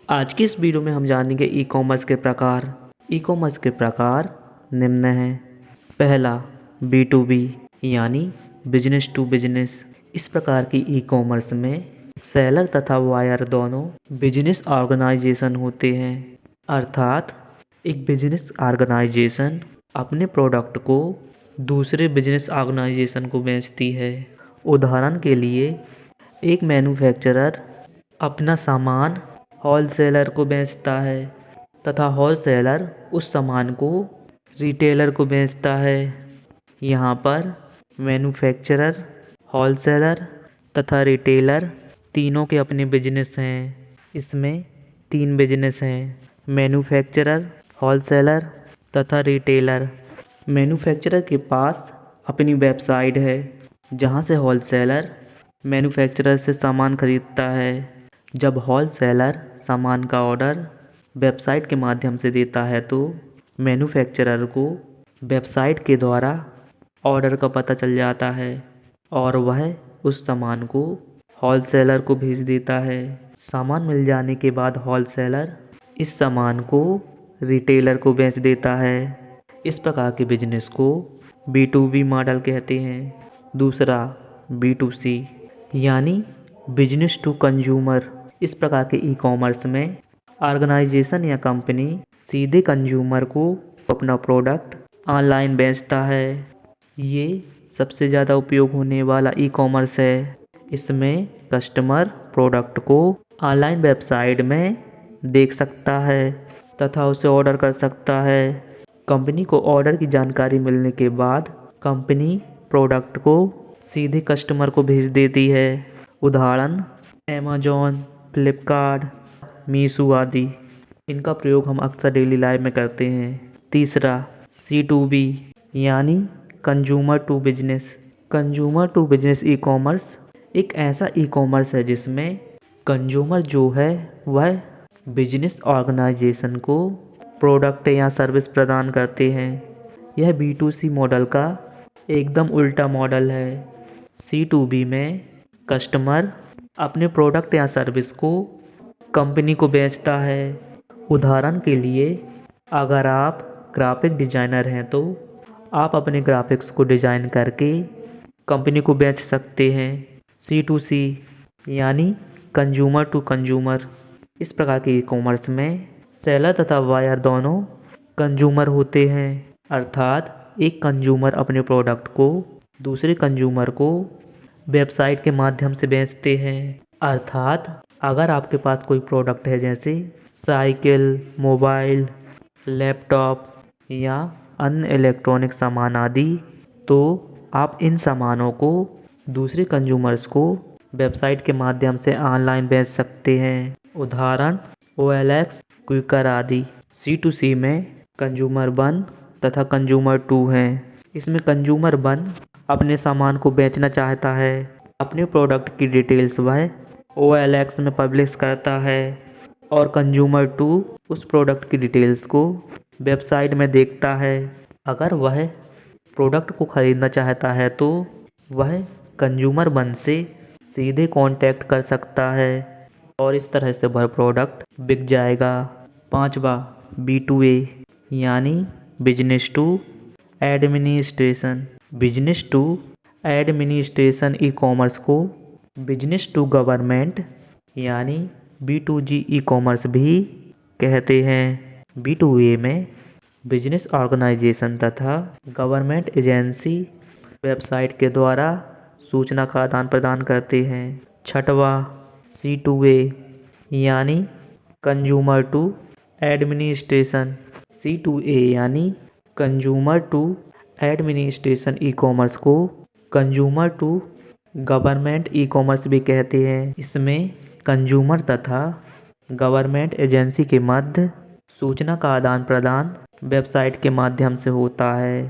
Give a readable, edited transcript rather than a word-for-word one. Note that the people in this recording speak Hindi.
आज की इस वीडियो में हम जानेंगे ई कॉमर्स के प्रकार। ई कॉमर्स के प्रकार निम्न हैं। पहला, B2B यानी बिजनेस टू बिजनेस। इस प्रकार की ई कॉमर्स में सेलर तथा बायर दोनों बिजनेस ऑर्गेनाइजेशन होते हैं। अर्थात एक बिजनेस ऑर्गेनाइजेशन अपने प्रोडक्ट को दूसरे बिजनेस ऑर्गेनाइजेशन को बेचती है। उदाहरण के लिए, एक मैन्युफैक्चरर अपना सामान होलसेलर को बेचता है तथा होलसेलर उस सामान को रिटेलर को बेचता है। यहाँ पर मैन्युफैक्चरर, होलसेलर तथा रिटेलर तीनों के अपने बिजनेस हैं। इसमें 3 बिजनेस हैं: मैन्युफैक्चरर, होलसेलर तथा रिटेलर। मैन्युफैक्चरर के पास अपनी वेबसाइट है जहाँ से होलसेलर मैन्युफैक्चरर से सामान खरीदता है। जब होलसेलर सामान का ऑर्डर वेबसाइट के माध्यम से देता है तो मैन्युफैक्चरर को वेबसाइट के द्वारा ऑर्डर का पता चल जाता है और वह उस सामान को होलसेलर को भेज देता है। सामान मिल जाने के बाद होलसेलर इस सामान को रिटेलर को बेच देता है। इस प्रकार के बिजनेस को B2B मॉडल कहते हैं। दूसरा, B2C यानी बिजनेस टू कंज्यूमर। इस प्रकार के ई कॉमर्स में ऑर्गेनाइजेशन या कंपनी सीधे कंज्यूमर को अपना प्रोडक्ट ऑनलाइन बेचता है। ये सबसे ज़्यादा उपयोग होने वाला ई कॉमर्स है। इसमें कस्टमर प्रोडक्ट को ऑनलाइन वेबसाइट में देख सकता है तथा उसे ऑर्डर कर सकता है। कंपनी को ऑर्डर की जानकारी मिलने के बाद कंपनी प्रोडक्ट को सीधे कस्टमर को भेज देती है। उदाहरण अमेज़न, फ्लिपकार्ट, मीशो आदि। इनका प्रयोग हम अक्सर डेली लाइफ में करते हैं। तीसरा, C2B यानी consumer to business. Consumer to business e commerce एक ऐसा ई कॉमर्स है जिसमें कंज्यूमर जो है वह बिजनेस ऑर्गेनाइजेशन को प्रोडक्ट या सर्विस प्रदान करते हैं। यह B2C मॉडल का एकदम उल्टा मॉडल है। C2B में कस्टमर अपने प्रोडक्ट या सर्विस को कंपनी को बेचता है। उदाहरण के लिए, अगर आप ग्राफिक डिजाइनर हैं तो आप अपने ग्राफिक्स को डिजाइन करके कंपनी को बेच सकते हैं। C2C यानी कंज्यूमर टू कंज्यूमर। इस प्रकार के ई कॉमर्स में सेलर तथा बायर दोनों कंज्यूमर होते हैं। अर्थात एक कंज्यूमर अपने प्रोडक्ट को दूसरे कंज्यूमर को वेबसाइट के माध्यम से बेचते हैं। अर्थात अगर आपके पास कोई प्रोडक्ट है जैसे साइकिल, मोबाइल, लैपटॉप या अन्य इलेक्ट्रॉनिक सामान आदि, तो आप इन सामानों को दूसरे कंज्यूमर्स को वेबसाइट के माध्यम से ऑनलाइन बेच सकते हैं। उदाहरण OLX, क्विकर आदि। C2C में कंज्यूमर 1 तथा कंज्यूमर 2 हैं। इसमें कंज्यूमर 1 अपने सामान को बेचना चाहता है। अपने प्रोडक्ट की डिटेल्स वह OLX में पब्लिश करता है और कंज्यूमर 2 उस प्रोडक्ट की डिटेल्स को वेबसाइट में देखता है। अगर वह प्रोडक्ट को ख़रीदना चाहता है तो वह कंज्यूमर 1 से सीधे कांटेक्ट कर सकता है और इस तरह से वह प्रोडक्ट बिक जाएगा। पांचवा, B2A यानी business to administration. Business to administration e commerce को बिजनेस टू गवर्नमेंट यानी B2G ई कॉमर्स भी कहते हैं। B2A में बिजनेस ऑर्गेनाइजेशन तथा गवर्नमेंट एजेंसी वेबसाइट के द्वारा सूचना का आदान प्रदान करते हैं। छठवा, C2A यानी कंज्यूमर टू एडमिनिस्ट्रेशन। C2A यानी consumer to administration e commerce को consumer to government e commerce भी कहते हैं। इसमें कंज्यूमर तथा गवर्नमेंट एजेंसी के मध्य सूचना का आदान प्रदान वेबसाइट के माध्यम से होता है।